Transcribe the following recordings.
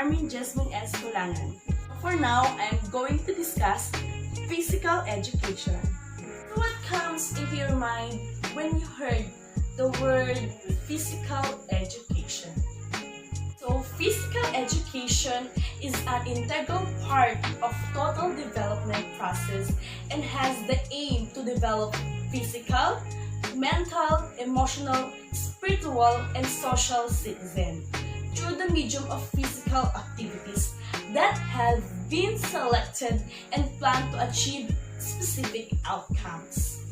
Carmen Jasmine S. Kulangan. For now, I'm going to discuss physical education. So what comes into your mind when you heard the word physical education? So physical education is an integral part of total development process and has the aim to develop physical, mental, emotional, spiritual, and social citizen through the medium of physical activities that have been selected and planned to achieve specific outcomes.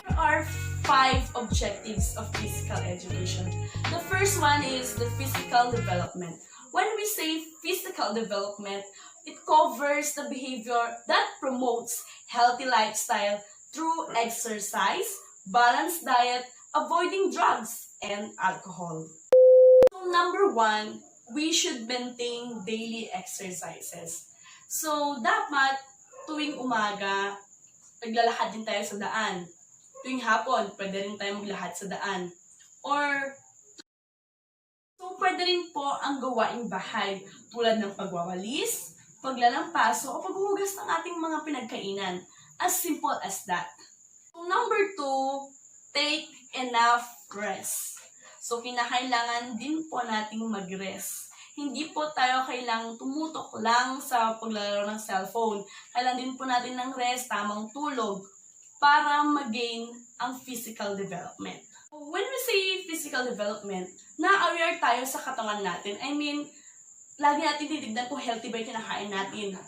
There are 5 objectives of physical education. The first one is the physical development. When we say physical development, it covers the behavior that promotes healthy lifestyle through exercise, balanced diet, avoiding drugs, and alcohol. So number 1, we should maintain daily exercises. So dapat tuwing umaga, naglalakad din tayo sa daan. Tuwing hapon, pwede rin tayo maglakad sa daan. Or, so pwede rin po ang gawaing bahay tulad ng pagwawalis, paglalampaso, o paghuhugas ng ating mga pinagkainan. As simple as that. So number 2, take enough rest. So kinakailangan din po nating mag-rest. Hindi po tayo kailangang tumutok lang sa paglalaro ng cellphone. Kailangan din po natin ng rest, tamang tulog, para mag-gain ang physical development. When we say physical development, na-aware tayo sa katawan natin. I mean, lagi natin titignan kung healthy ba yung kinakain natin.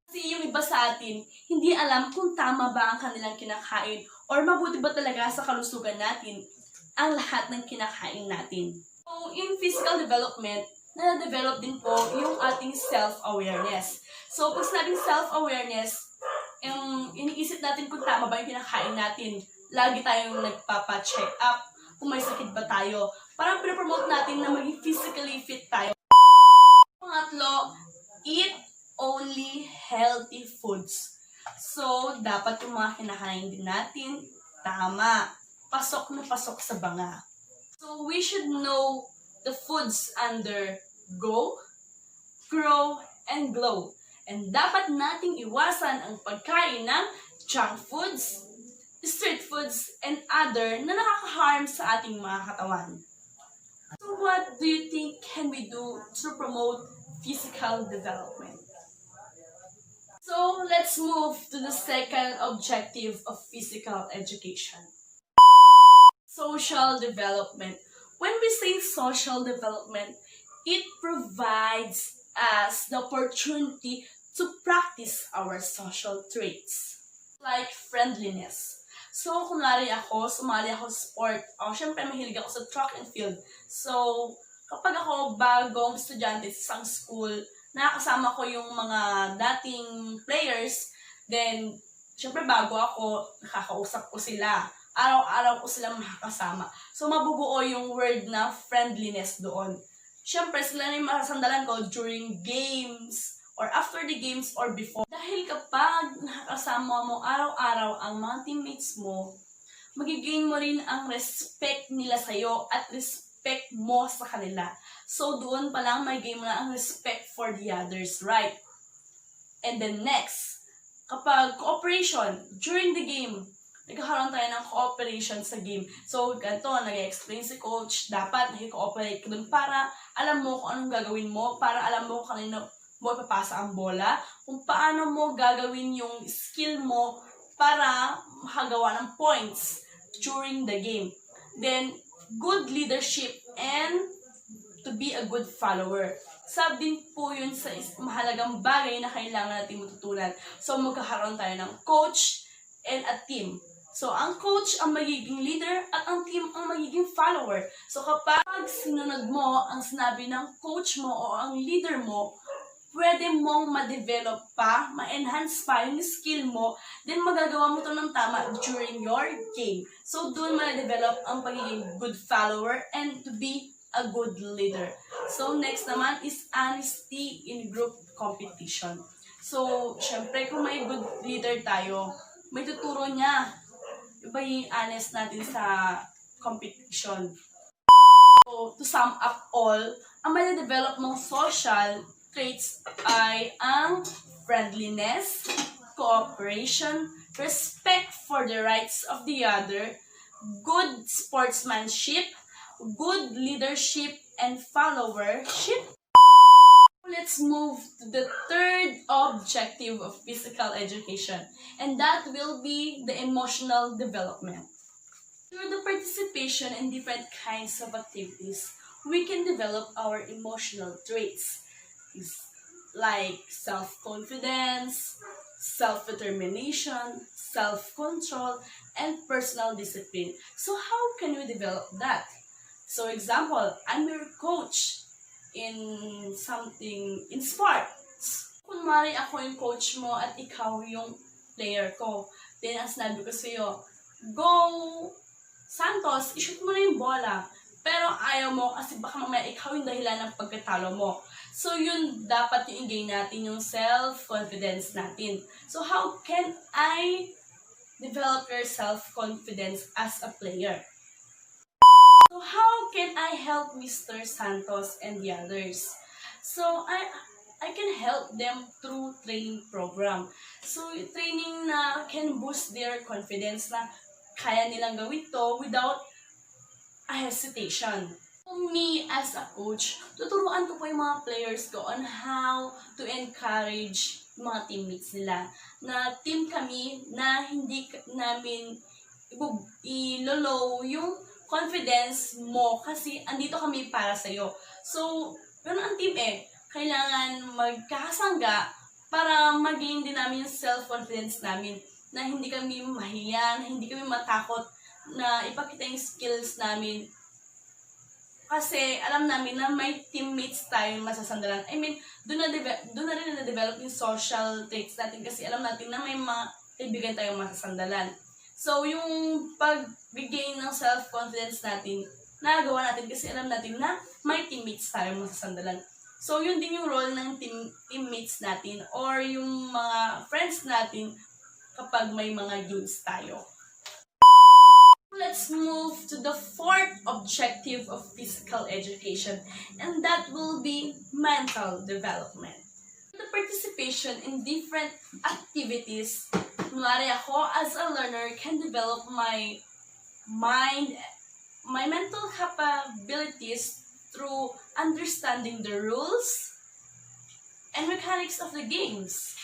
Kasi yung iba sa atin, hindi alam kung tama ba ang kanilang kinakain or mabuti ba talaga sa kalusugan natin ang lahat ng kinakain natin. So, in physical development, na-develop din po yung ating self-awareness. So, pag sinabing self-awareness, iniisip natin kung tama ba yung kinakain natin. Lagi tayong nagpapa-check up kung may sakit ba tayo. Parang pinapromote natin na maging physically fit tayo. Pangatlo, eat only healthy foods. So, dapat yung mga kinakain din natin, tama. Pasok na pasok sa banga. So, we should know the foods under go, grow, and glow. And dapat nating iwasan ang pagkain ng junk foods, street foods, and other na nakaka-harm sa ating mga katawan. So what do you think can we do to promote physical development? So let's move to the second objective of physical education. Social development. When we say social development, it provides us the opportunity to practice our social traits, like friendliness. So, kunwari ako, sumali ako sa sport. Syempre, mahilig ako sa track and field. So, kapag ako bagong estudyante sa isang school, nakakasama ko yung mga dating players, then, syempre, bago ako, nakakausap ko sila. Araw-araw ko silang makakasama. So, mabubuo yung word na friendliness doon. Siyempre, sila na yung masasandalan ko during games, or after the games, or before. Dahil kapag nakakasama mo araw-araw ang mga teammates mo, magigain mo rin ang respect nila sa'yo at respect mo sa kanila. So, doon pa lang magigain mo na ang respect for the others, right? And then next, kapag cooperation during the game, nagkakaroon tayo ng cooperation sa game. So, ganito, nag-explain si coach, dapat nag-cooperate ka dun para alam mo kung anong gagawin mo, para alam mo kung kanino mo ipapasa ang bola, kung paano mo gagawin yung skill mo para makagawa ng points during the game. Then, good leadership and to be a good follower. Sabi din po yun sa mahalagang bagay na kailangan natin matutunan. So, magkakaroon tayo ng coach and a team. So, ang coach ang magiging leader at ang team ang magiging follower. So, kapag sinunod mo ang sinabi ng coach mo o ang leader mo, pwede mong ma-develop pa, ma-enhance pa yung skill mo, then magagawa mo ito ng tama during your game. So, doon ma-develop ang pagiging good follower and to be a good leader. So, next naman is honesty in group competition. So, syempre, kung may good leader tayo, may tuturo niya. Iba yung honest natin sa competition. So, to sum up all, ang madadevelop mong social traits ay ang friendliness, cooperation, respect for the rights of the other, good sportsmanship, good leadership, and followership. Let's move to the third objective of physical education, and that will be the emotional development. Through the participation in different kinds of activities, we can develop our emotional traits like self-confidence, self-determination, self-control, and personal discipline. So how can we develop that? So example, I'm your coach in something, in sports. Kunwari ako yung coach mo at ikaw yung player ko. Then ang sinabi ko sa'yo, go Santos, ishoot mo na yung bola. Pero ayaw mo kasi baka mamaya ikaw yung dahilan ng pagkatalo mo. So yun dapat yung i-gain natin, yung self-confidence natin. So how can I develop your self-confidence as a player? So how can I help Mr. Santos and the others? So I can help them through training program. So training na can boost their confidence na kaya nilang gawin to without a hesitation. Me as a coach, tuturuan ko po yung mga players ko on how to encourage mga teammates nila. Na team kami na hindi namin ilolow yung confidence mo kasi andito kami para sa'yo. So, ganun ang team kailangan magkakasangga para mag-gain din namin yung self-confidence namin na hindi kami mahiya, na hindi kami matakot na ipakita yung skills namin. Kasi alam namin na may teammates tayong masasandalan. I mean, doon na rin na-develop yung social traits natin kasi alam natin na may mga kaibigan tayong masasandalan. So, yung pag-gain ng self-confidence natin, nagawa natin kasi alam natin na may teammates tayong masasandalan. So, yun din yung role ng teammates natin or yung mga friends natin kapag may mga games tayo. Let's move to the fourth objective of physical education, and that will be mental development. The participation in different activities, kunwari ako as a learner can develop my mind, my mental capabilities through understanding the rules and mechanics of the games.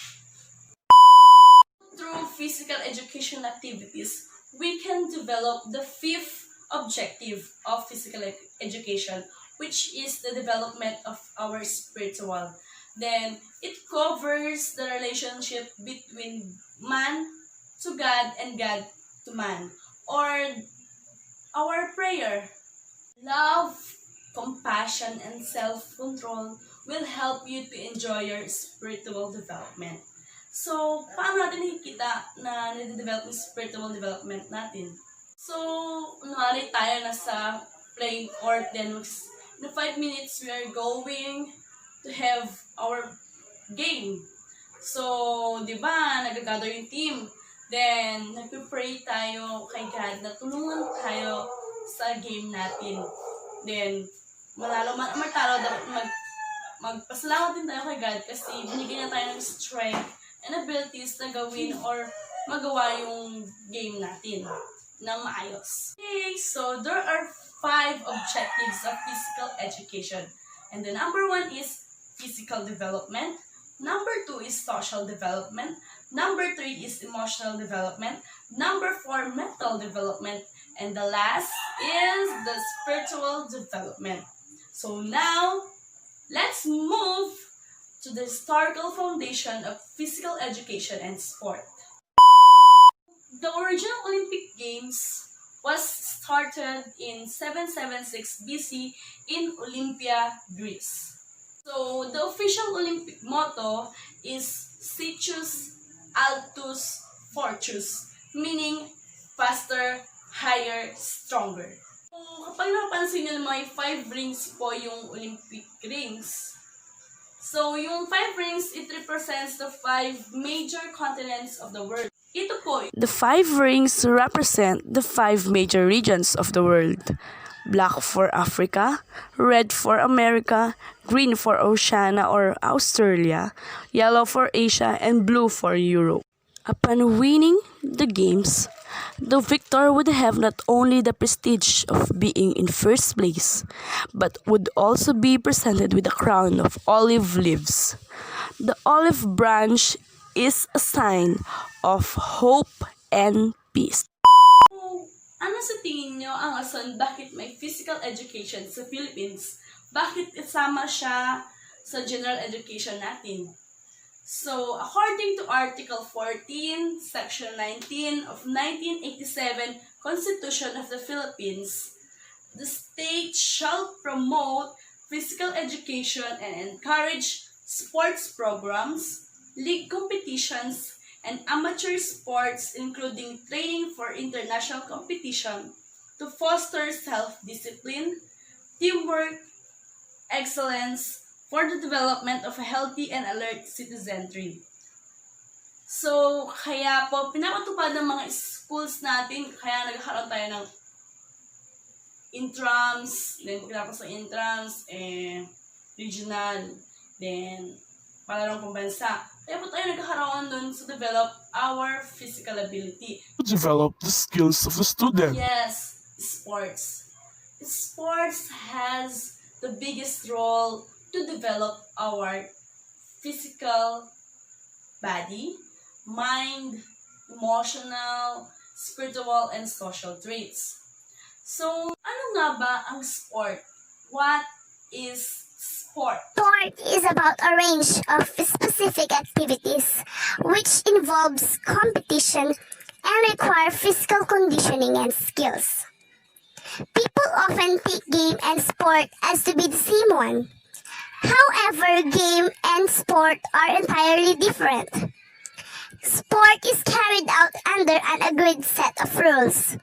Through physical education activities, we can develop the fifth objective of physical education, which is the development of our spiritual. Then, it covers the relationship between man to God and God to man, or our prayer. Love, compassion, and self-control will help you to enjoy your spiritual development. So, paano natin nakikita na nade-develop yung spiritual development natin? So, kunwari tayo nasa playing court, then in 5 minutes, we are going to have our game. So, di ba, nag-gather yung team. Then, nag-pray tayo kay God na tulungan tayo sa game natin. Then, matalo, dapat magpasalamat din tayo kay God kasi binigyan niya tayo ng strength and abilities na gawin or magawa yung game natin ng maayos. Okay, so there are 5 objectives of physical education. And the number 1 is physical development. Number 2 is social development. Number 3 is emotional development. Number 4, mental development. And the last is the spiritual development. So now, let's move to the historical foundation of physical education and sport. The original Olympic Games was started in 776 BC in Olympia, Greece. So the official Olympic motto is Situs Altus Fortus, meaning faster, higher, stronger. So, kapag napansin nyo, may 5 rings po yung Olympic rings. So, yung 5 rings, it represents the 5 major continents of the world. Ito po, The 5 rings represent the 5 major regions of the world. black for Africa, red for America, green for Oceania or Australia, yellow for Asia, and blue for Europe. Upon winning the games, the victor would have not only the prestige of being in first place, but would also be presented with a crown of olive leaves. The olive branch is a sign of hope and peace. Ano sa tingin nyo ang rason bakit may physical education sa Philippines? Bakit isama siya sa general education natin? So, according to Article 14, Section 19 of 1987 Constitution of the Philippines, the state shall promote physical education and encourage sports programs, league competitions, and amateur sports including training for international competition to foster self-discipline, teamwork, excellence, for the development of a healthy and alert citizenry. So, kaya po, pinapatupad ng mga schools natin, kaya nagkakaroon tayo ng intrams, then pagkatapos ng intrams, regional, then palarong pambansa. Kaya po tayo nagkakaroon dun to develop our physical ability. To develop the skills of the student. Yes, sports. Sports has the biggest role to develop our physical body, mind, emotional, spiritual, and social traits. So, ano nga ba ang sport? What is sport? Sport is about a range of specific activities which involves competition and require physical conditioning and skills. People often take game and sport as to be the same one. However, game and sport are entirely different. Sport is carried out under an agreed set of rules,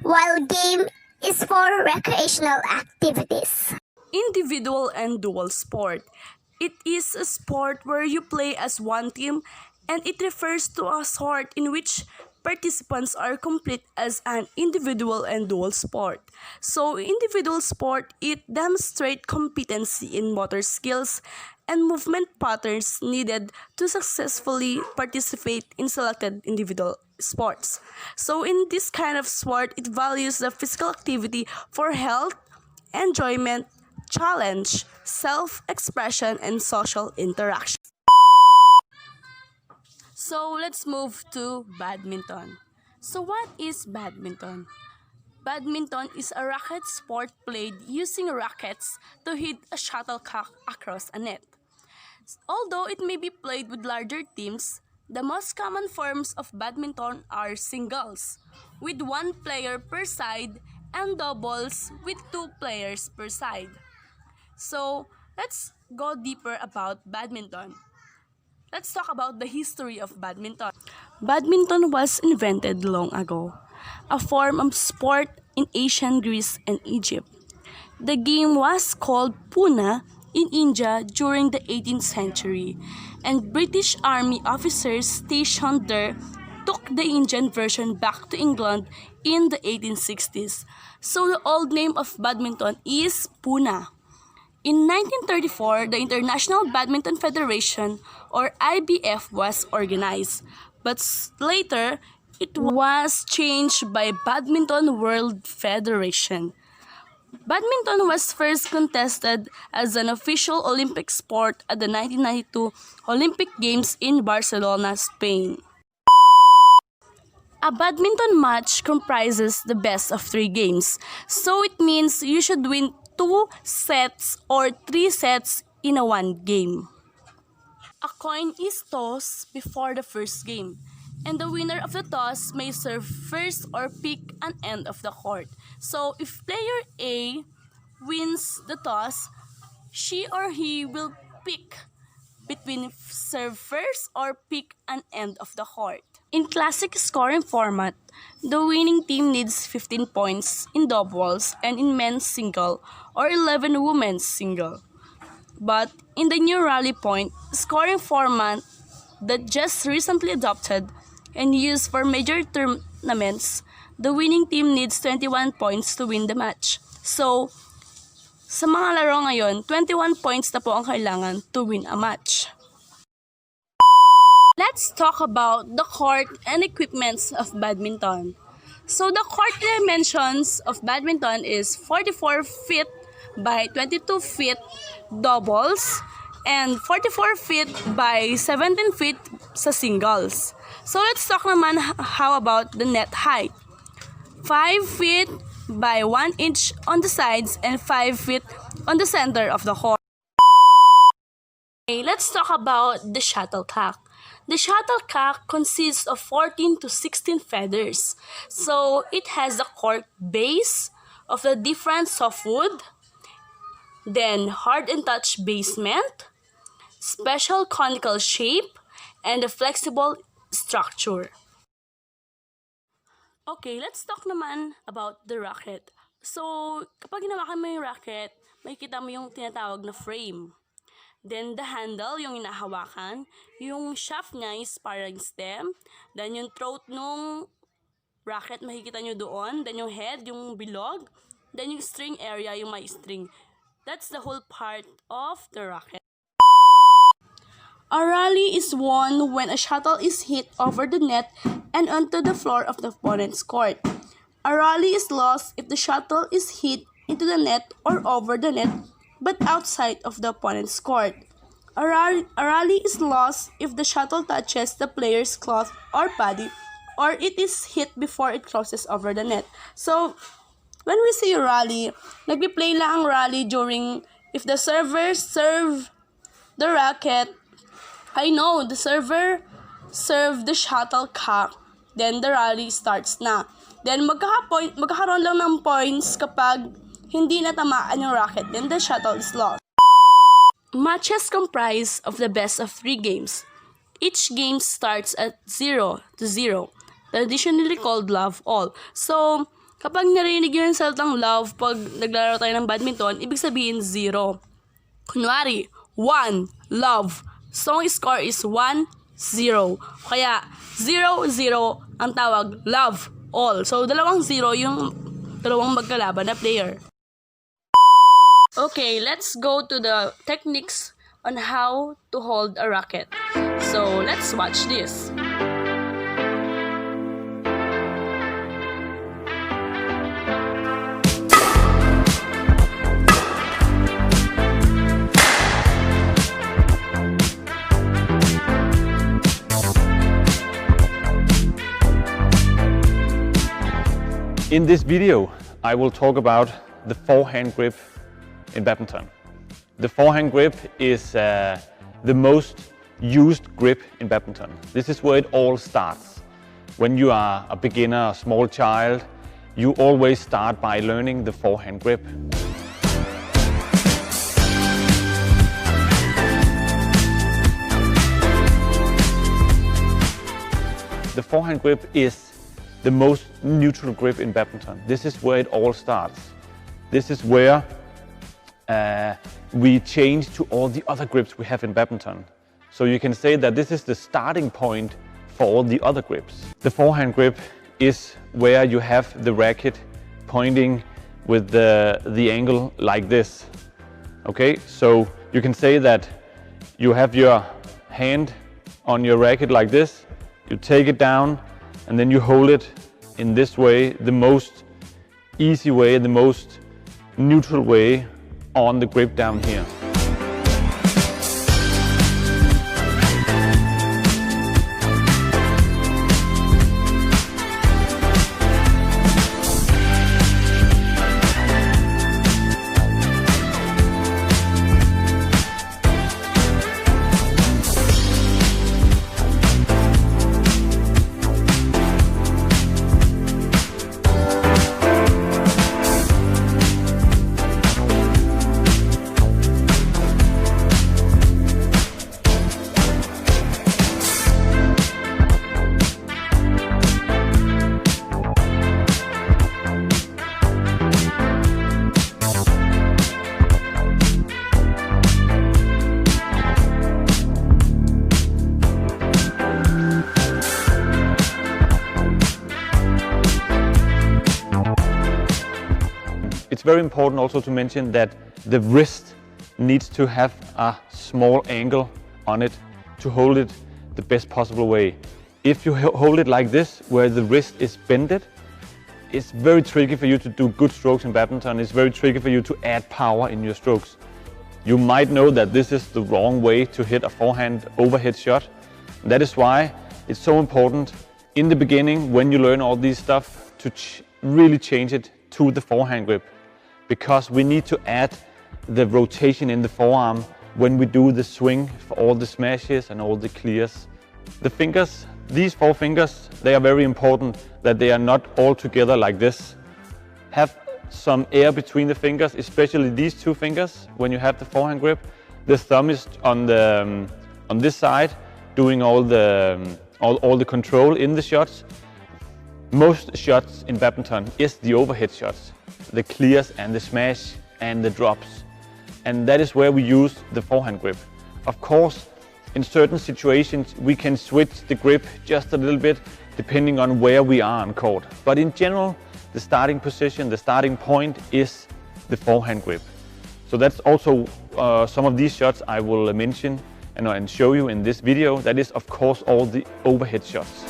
while game is for recreational activities. Individual and dual sport. It is a sport where you play as one team, and it refers to a sport in which participants are complete as an individual and dual sport. So, individual sport, it demonstrates competency in motor skills and movement patterns needed to successfully participate in selected individual sports. So, in this kind of sport, it values the physical activity for health, enjoyment, challenge, self-expression, and social interaction. So, let's move to badminton. So, what is badminton? Badminton is a racket sport played using rackets to hit a shuttlecock across a net. Although it may be played with larger teams, the most common forms of badminton are singles, with one player per side, and doubles with two players per side. So, let's go deeper about badminton. Let's talk about the history of badminton. Badminton was invented long ago, a form of sport in ancient Greece and Egypt. The game was called Puna in India during the 18th century, and British Army officers stationed there took the Indian version back to England in the 1860s. So the old name of badminton is Puna. In 1934, the International Badminton Federation, or IBF, was organized, but later it was changed by Badminton World Federation. Badminton was first contested as an official Olympic sport at the 1992 Olympic Games in Barcelona, Spain. A badminton match comprises the best of 3 games, so it means you should win 2 sets or 3 sets in a 1 game. A coin is tossed before the first game, and the winner of the toss may serve first or pick an end of the court. So if player A wins the toss, she or he will pick between serve first or pick an end of the court. In classic scoring format, the winning team needs 15 points in doubles and in men's single or 11 women's single. But in the new rally point scoring format that just recently adopted and used for major tournaments, the winning team needs 21 points to win the match. So, sa mga laro ngayon, 21 points na po ang kailangan to win a match. Let's talk about the court and equipments of badminton. So, the court dimensions of badminton is 44 feet by 22 feet doubles and 44 feet by 17 feet sa singles. So, let's talk naman how about the net height. 5 feet by 1 inch on the sides and 5 feet on the center of the court. Okay, let's talk about the shuttlecock. The shuttlecock consists of 14 to 16 feathers. So, it has a cork base of the different softwood, then hard and touch basement, special conical shape, and a flexible structure. Okay, let's talk naman about the racket. So, kapag hinawakan mo yung racket, makikita mo yung tinatawag na frame. Then, the handle, yung inahawakan. Yung shaft niya is parang stem. Then, yung throat nung racket, makikita nyo doon. Then, yung head, yung bilog. Then, yung string area, yung may string. That's the whole part of the racket. A rally is won when a shuttle is hit over the net and onto the floor of the opponent's court. A rally is lost if the shuttle is hit into the net or over the net but outside of the opponent's court. A rally is lost if the shuttle touches the player's cloth or body or it is hit before it crosses over the net. So, when we say rally, nagpi-play lang ang rally during if the server serve the racket. The server serve the shuttlecock, then the rally starts na. Then magkakaroon lang ng points kapag hindi natamaan yung racket, then the shuttle is lost. Matches comprise of the best of 3 games. Each game starts at 0-0, traditionally called love all. So, kapag narinig yun yung salitang love pag naglalaro tayo ng badminton, ibig sabihin 0. Kunwari, 1, love. Song score is 1-0. Kaya, 0-0 ang tawag, love, all. So, 2 0 yung dalawang magkalaban na player. Okay, let's go to the techniques on how to hold a racket. So, let's watch this. In this video, I will talk about the forehand grip in badminton. The forehand grip is the most used grip in badminton. This is where it all starts. When you are a beginner, a small child, you always start by learning the forehand grip. The forehand grip is the most neutral grip in badminton. This is where it all starts. This is where we change to all the other grips we have in badminton. So you can say that this is the starting point for all the other grips. The forehand grip is where you have the racket pointing with the angle like this. Okay, so you can say that you have your hand on your racket like this, you take it down, and then you hold it in this way, the most easy way, the most neutral way on the grip down here. it's very important also to mention that the wrist needs to have a small angle on it to hold it the best possible way. If you hold it like this, where the wrist is bended, it's very tricky for you to do good strokes in badminton. It's very tricky for you to add power in your strokes. You might know that this is the wrong way to hit a forehand overhead shot. That is why it's so important in the beginning, when you learn all these stuff, to really change it to the forehand grip, because we need to add the rotation in the forearm when we do the swing for all the smashes and all the clears. The fingers, these 4 fingers, they are very important that they are not all together like this. Have some air between the fingers, especially these 2 fingers when you have the forehand grip. The thumb is on this side, doing all the control in the shots. Most shots in badminton is the overhead shots, the clears and the smash and the drops. And that is where we use the forehand grip. Of course, in certain situations we can switch the grip just a little bit depending on where we are on court. But in general, the starting position, the starting point is the forehand grip. So that's also some of these shots I will mention and show you in this video. That is of course all the overhead shots.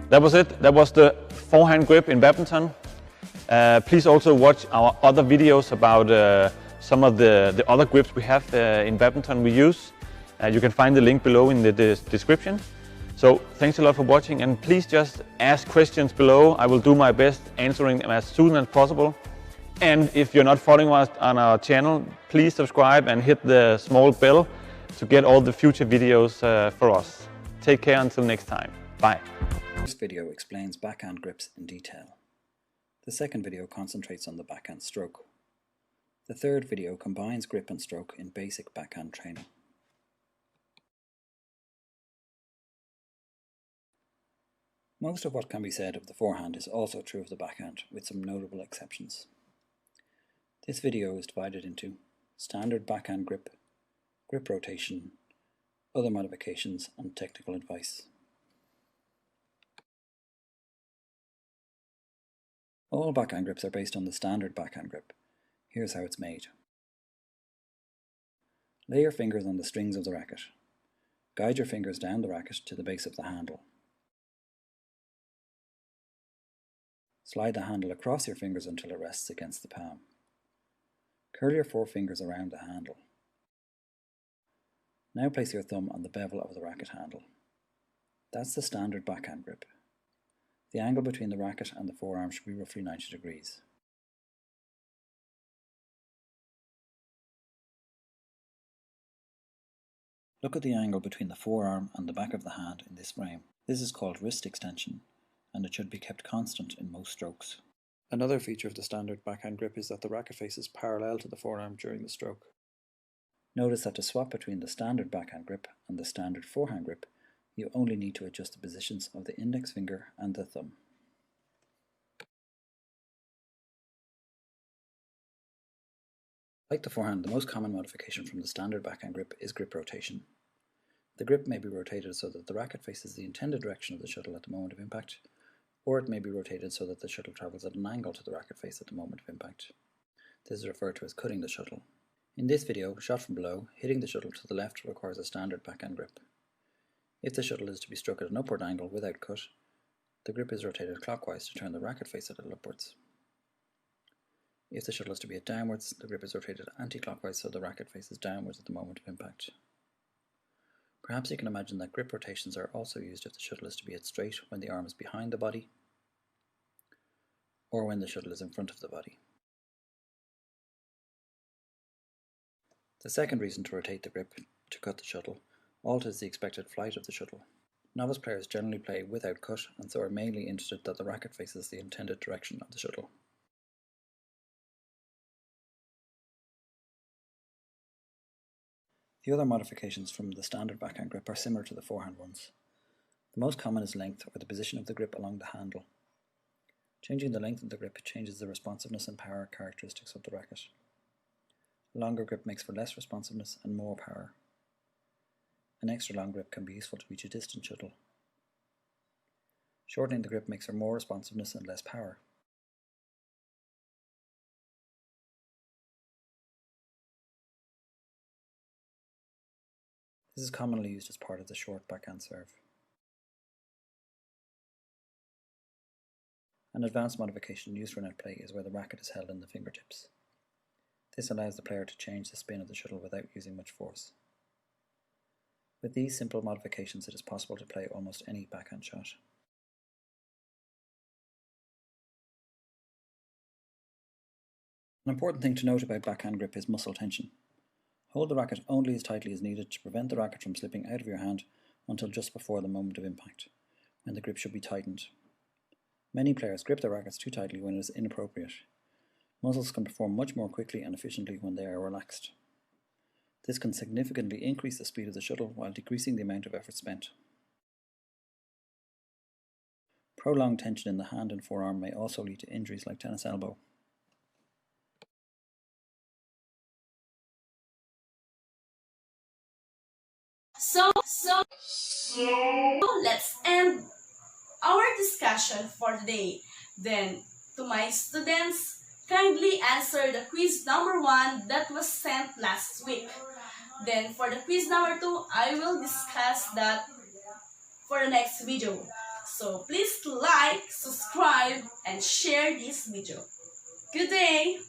That was it. That was the forehand grip in badminton. Please also watch our other videos about some of the other grips we have in badminton we use. You can find the link below in the description. So thanks a lot for watching, and please just ask questions below. I will do my best answering them as soon as possible. And if you're not following us on our channel, please subscribe and hit the small bell to get all the future videos for us. Take care until next time. Bye. This video explains backhand grips in detail. The second video concentrates on the backhand stroke. The third video combines grip and stroke in basic backhand training. Most of what can be said of the forehand is also true of the backhand, with some notable exceptions. This video is divided into standard backhand grip, grip rotation, other modifications, and technical advice. All backhand grips are based on the standard backhand grip. Here's how it's made. Lay your fingers on the strings of the racket. Guide your fingers down the racket to the base of the handle. Slide the handle across your fingers until it rests against the palm. Curl your forefingers around the handle. Now place your thumb on the bevel of the racket handle. That's the standard backhand grip. The angle between the racket and the forearm should be roughly 90 degrees. Look at the angle between the forearm and the back of the hand in this frame. This is called wrist extension, and it should be kept constant in most strokes. Another feature of the standard backhand grip is that the racket face is parallel to the forearm during the stroke. Notice that to swap between the standard backhand grip and the standard forehand grip, you only need to adjust the positions of the index finger and the thumb. Like the forehand, the most common modification from the standard backhand grip is grip rotation. The grip may be rotated so that the racket faces the intended direction of the shuttle at the moment of impact, or it may be rotated so that the shuttle travels at an angle to the racket face at the moment of impact. This is referred to as cutting the shuttle. In this video, shot from below, hitting the shuttle to the left requires a standard backhand grip. If the shuttle is to be struck at an upward angle without cut, the grip is rotated clockwise to turn the racket face a little upwards. If the shuttle is to be hit downwards, the grip is rotated anti-clockwise so the racket faces downwards at the moment of impact. Perhaps you can imagine that grip rotations are also used if the shuttle is to be hit straight when the arm is behind the body, or when the shuttle is in front of the body. The second reason to rotate the grip to cut the shuttle alters the expected flight of the shuttle. Novice players generally play without cut and so are mainly interested that the racket faces the intended direction of the shuttle. The other modifications from the standard backhand grip are similar to the forehand ones. The most common is length, or the position of the grip along the handle. Changing the length of the grip changes the responsiveness and power characteristics of the racket. A longer grip makes for less responsiveness and more power. An extra long grip can be useful to reach a distant shuttle. Shortening the grip makes for more responsiveness and less power. This is commonly used as part of the short backhand serve. An advanced modification used for net play is where the racket is held in the fingertips. This allows the player to change the spin of the shuttle without using much force. With these simple modifications, it is possible to play almost any backhand shot. An important thing to note about backhand grip is muscle tension. Hold the racket only as tightly as needed to prevent the racket from slipping out of your hand until just before the moment of impact, when the grip should be tightened. Many players grip their rackets too tightly when it is inappropriate. Muscles can perform much more quickly and efficiently when they are relaxed. This can significantly increase the speed of the shuttle while decreasing the amount of effort spent. Prolonged tension in the hand and forearm may also lead to injuries like tennis elbow. So let's end our discussion for today. Then, to my students, kindly answer the quiz number 1 that was sent last week. Then, for the quiz number 2, I will discuss that for the next video. So, please like, subscribe, and share this video. Good day!